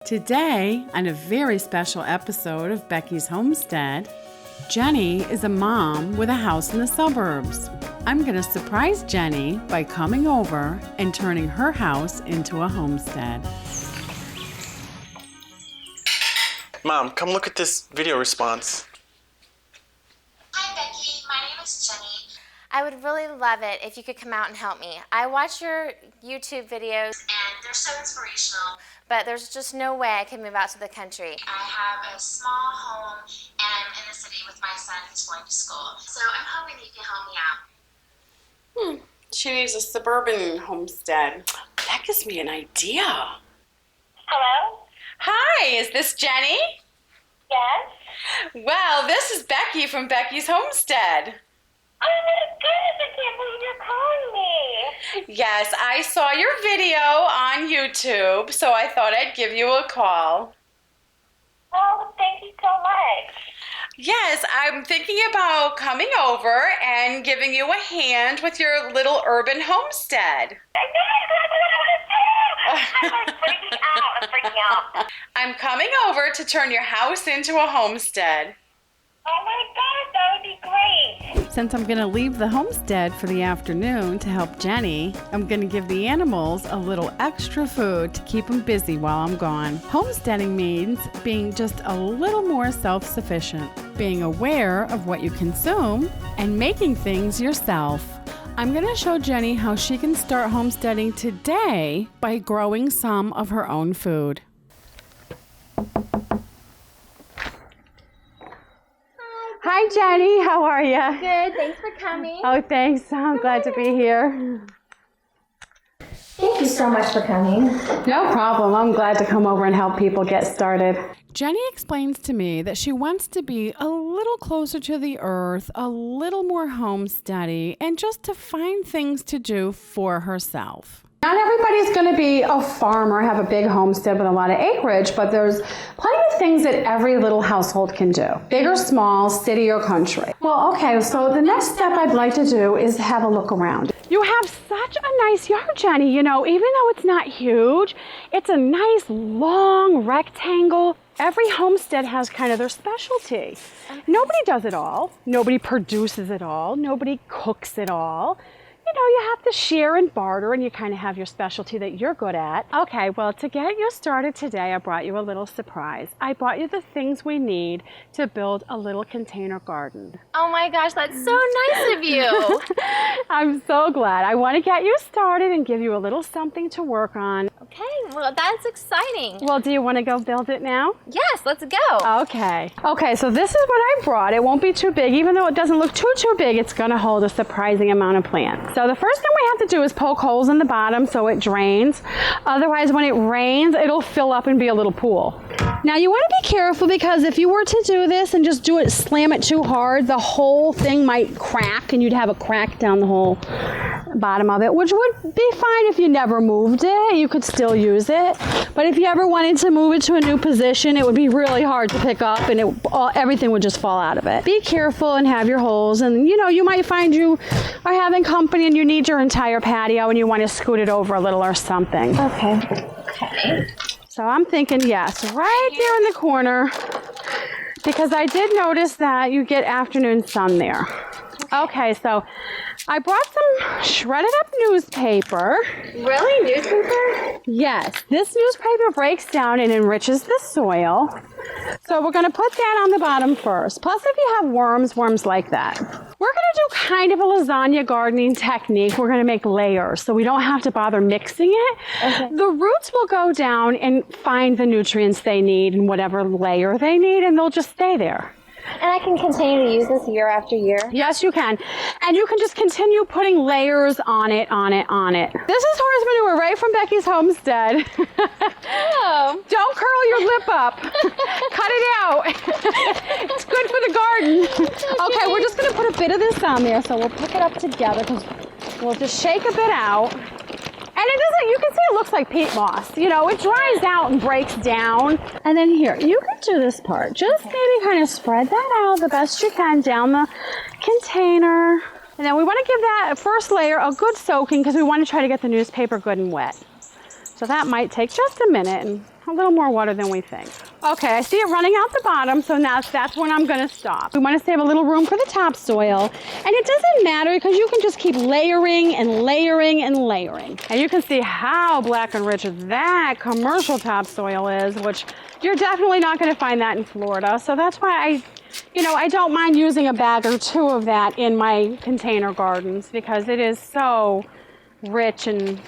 Today, on a very special episode of Becky's Homestead, Jenny is a mom with a house in the suburbs. I'm going to surprise Jenny by coming over and turning her house into a homestead. Mom, come look at this video response. Hi Becky, my name is Jenny. I would really love it if you could come out and help me. I watch your YouTube videos and they're so inspirational, but there's just no way I can move out to the country. I have a small home and I'm in the city with my son who's going to school. So I'm hoping that you can help me out. She needs a suburban homestead. That gives me an idea. Hello? Hi, is this Jenny? Yes? Well, this is Becky from Becky's Homestead. Oh my goodness, I can't believe you're calling me. Yes, I saw your video on YouTube, so I thought I'd give you a call. Oh, thank you so much. Yes, I'm thinking about coming over and giving you a hand with your little urban homestead. I'm freaking out. I'm coming over to turn your house into a homestead. Oh my God, that would be great. Since I'm going to leave the homestead for the afternoon to help Jenny, I'm going to give the animals a little extra food to keep them busy while I'm gone. Homesteading means being just a little more self-sufficient, being aware of what you consume, and making things yourself. I'm going to show Jenny how she can start homesteading today by growing some of her own food. Hi, Jenny. How are you? Good, thanks for coming. Oh, thanks. I'm glad to be here. Thank you so much for coming. No problem. I'm glad to come over and help people get started. Jenny explains to me that she wants to be a little closer to the earth, a little more homesteady, and just to find things to do for herself. Not everybody's going to be a farmer, have a big homestead with a lot of acreage, but there's plenty of things that every little household can do, big or small, city or country. Well, okay, so the next step I'd like to do is have a look around. You have such a nice yard, Jenny. You know, even though it's not huge, it's a nice long rectangle. Every homestead has kind of their specialty. Nobody does it all. Nobody produces it all. Nobody cooks it all. You know, you have to share and barter, and you kind of have your specialty that you're good at. Okay, well, to get you started today, I brought you a little surprise. I brought you the things we need to build a little container garden. Oh my gosh, that's so nice of you. I'm so glad. I want to get you started and give you a little something to work on. Okay, well, that's exciting. Well, do you want to go build it now? Yes, let's go. Okay. Okay, so this is what I brought. It won't be too big. Even though it doesn't look too big, it's going to hold a surprising amount of plants. So the first thing we have to do is poke holes in the bottom so it drains. Otherwise, when it rains, it'll fill up and be a little pool. Now, you want to be careful because if you were to do this and just do it, slam it too hard, the whole thing might crack and you'd have a crack down the whole bottom of it, which would be fine if you never moved it. You could still use it. But if you ever wanted to move it to a new position, it would be really hard to pick up and everything would just fall out of it. Be careful and have your holes. And, you know, you might find you are having company and you need your entire patio and you want to scoot it over a little or something. Okay. So I'm thinking, yes, right there in the corner, because I did notice that you get afternoon sun there. Okay, so I brought some shredded up newspaper. Really? Newspaper? Yes, this newspaper breaks down and enriches the soil. So we're going to put that on the bottom first. Plus, if you have worms like that. We're going to do kind of a lasagna gardening technique. We're going to make layers so we don't have to bother mixing it. Okay. The roots will go down and find the nutrients they need in whatever layer they need, and they'll just stay there. And I can continue to use this year after year? Yes, you can. And you can just continue putting layers on it. This is horse manure right from Becky's Homestead. Oh. Don't curl your lip up. Cut it out. It's good for the garden. Okay, we're just going to put a bit of this on there, so we'll pick it up together because we'll just shake a bit out. And it doesn't, you can see it looks like peat moss. You know, it dries out and breaks down. And then here, you can do this part. Just maybe kind of spread that out the best you can down the container. And then we want to give that first layer a good soaking because we want to try to get the newspaper good and wet. So that might take just a minute. And a little more water than we think. Okay, I see it running out the bottom, so now that's when I'm gonna stop. We wanna save a little room for the topsoil, and it doesn't matter because you can just keep layering and layering and layering. And you can see how black and rich that commercial topsoil is, which you're definitely not gonna find that in Florida. So that's why I don't mind using a bag or two of that in my container gardens because it is so rich and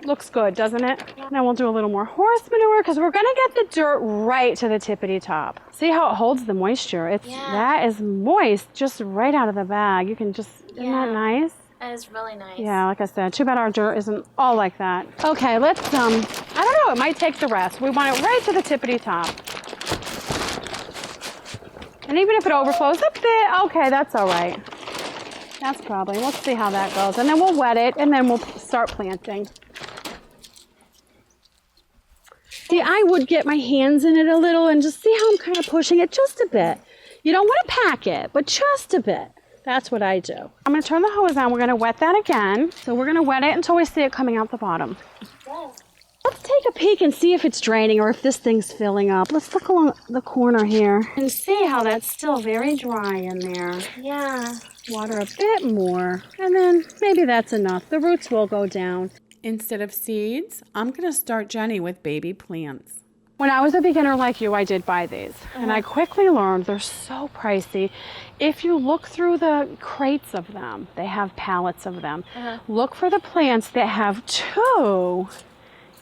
looks good, doesn't it? Now we'll do a little more horse manure because we're gonna get the dirt right to the tippity top. See how it holds the moisture? That is moist just right out of the bag. You can just, isn't that nice? That is really nice. Yeah, like I said, too bad our dirt isn't all like that. Okay, let's, I don't know, it might take the rest. We want it right to the tippity top. And even if it overflows a bit, okay, that's all right. That's probably, let's see how that goes. And then we'll wet it and then we'll start planting. See, I would get my hands in it a little and just see how I'm kind of pushing it just a bit. You don't want to pack it, but just a bit. That's what I do. I'm going to turn the hose on. We're going to wet that again. So we're going to wet it until we see it coming out the bottom. Yes. Let's take a peek and see if it's draining or if this thing's filling up. Let's look along the corner here and see how that's still very dry in there. Yeah. Water a bit more, and then maybe that's enough. The roots will go down. Instead of seeds, I'm going to start Jenny with baby plants. When I was a beginner like you, I did buy these. And I quickly learned they're so pricey. If you look through the crates of them, they have pallets of them. Look for the plants that have 2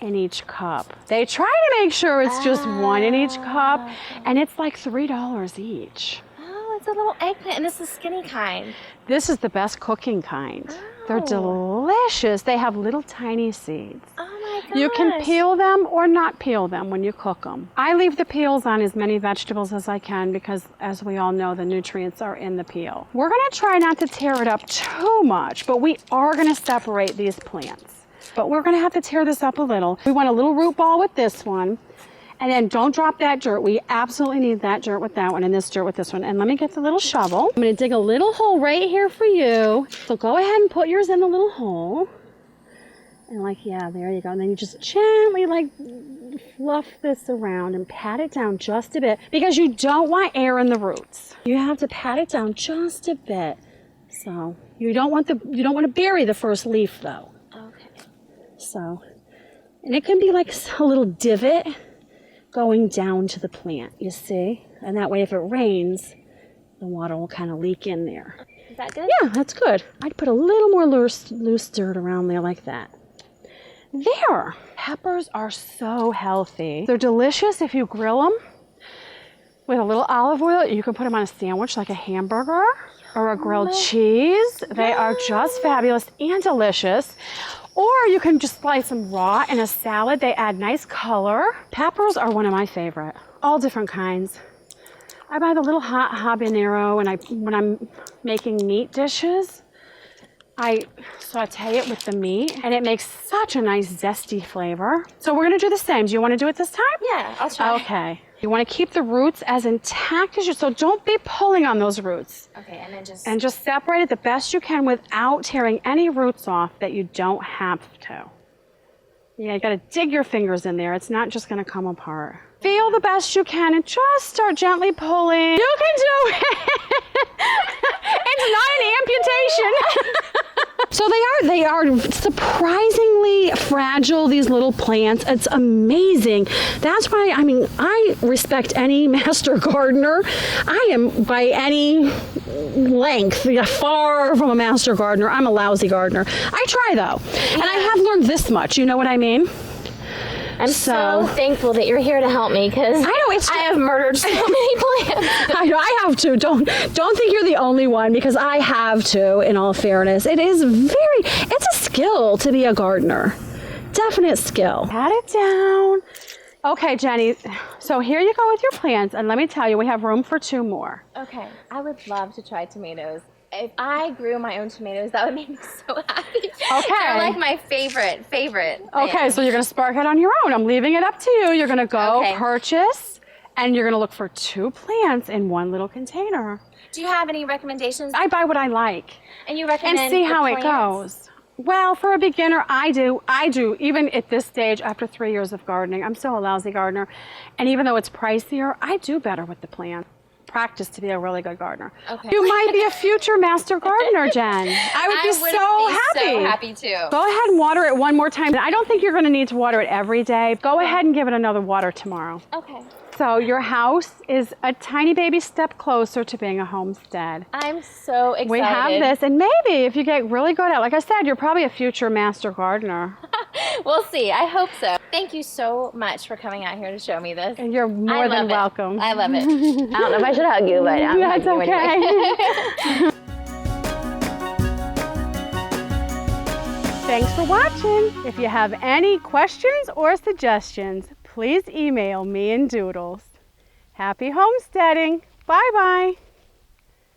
in each cup. They try to make sure it's just 1 in each cup, and it's like $3 each. Oh, it's a little eggplant, and this is skinny kind. This is the best cooking kind. They're delicious. They have little tiny seeds. Oh my gosh. You can peel them or not peel them when you cook them. I leave the peels on as many vegetables as I can because, as we all know, the nutrients are in the peel. We're going to try not to tear it up too much, but we are going to separate these plants. But we're going to have to tear this up a little. We want a little root ball with this one. And then don't drop that dirt. We absolutely need that dirt with that one and this dirt with this one. And let me get the little shovel. I'm going to dig a little hole right here for you. So go ahead and put yours in the little hole. And yeah, there you go. And then you just gently fluff this around and pat it down just a bit because you don't want air in the roots. You have to pat it down just a bit. So you don't want to bury the first leaf though. Okay. So, and it can be like a little divot going down to the plant, you see? And that way if it rains, the water will kind of leak in there. Is that good? Yeah, that's good. I'd put a little more loose dirt around there like that. There! Peppers are so healthy. They're delicious if you grill them with a little olive oil. You can put them on a sandwich like a hamburger or a grilled cheese. They are just fabulous and delicious. Or you can just slice them raw in a salad. They add nice color. Peppers are one of my favorite. All different kinds. I buy the little hot habanero, and when I'm making meat dishes, I saute it with the meat, and it makes such a nice zesty flavor. So we're gonna do the same. Do you wanna do it this time? Yeah, I'll try. Okay. You wanna keep the roots as intact as you, so don't be pulling on those roots. Okay, and then just... And just separate it the best you can without tearing any roots off that you don't have to. Yeah, you gotta dig your fingers in there. It's not just gonna come apart. Feel the best you can and just start gently pulling. You can do it! It's not an amputation. So they are surprisingly fragile, these little plants. It's amazing. That's why, I respect any master gardener. I am by any length far from a master gardener. I'm a lousy gardener. I try though. And I have learned this much, you know what I mean? I'm so thankful that you're here to help me because I have murdered so many plants. I have to. Don't think you're the only one because I have to, in all fairness. It's a skill to be a gardener. Definite skill. Pat it down. Okay, Jenny, so here you go with your plants, and let me tell you, we have room for 2 more. Okay, I would love to try tomatoes. If I grew my own tomatoes, that would make me so happy. Okay. They're like my favorite. Okay, so you're going to spark it on your own. I'm leaving it up to you. You're going to go purchase, and you're going to look for 2 plants in 1 little container. Do you have any recommendations? I buy what I like. And you recommend and see the how plants? it goes. Well, for a beginner, I do. Even at this stage, after 3 years of gardening, I'm still a lousy gardener. And even though it's pricier, I do better with the plant. Practice to be a really good gardener. Okay. You might be a future master gardener, Jen. I would be so happy too. Go ahead and water it one more time. I don't think you're going to need to water it every day. Go ahead and give it another water tomorrow. Okay. So your house is a tiny baby step closer to being a homestead. I'm so excited. We have this, and maybe if you get really good at it, like I said, you're probably a future master gardener. We'll see. I hope so. Thank you so much for coming out here to show me this. And you're more than welcome. I love it. I don't know if I should hug you, but I'm That's hugging you okay. anyway. Thanks for watching. If you have any questions or suggestions, please email me and Doodles. Happy homesteading. Bye-bye.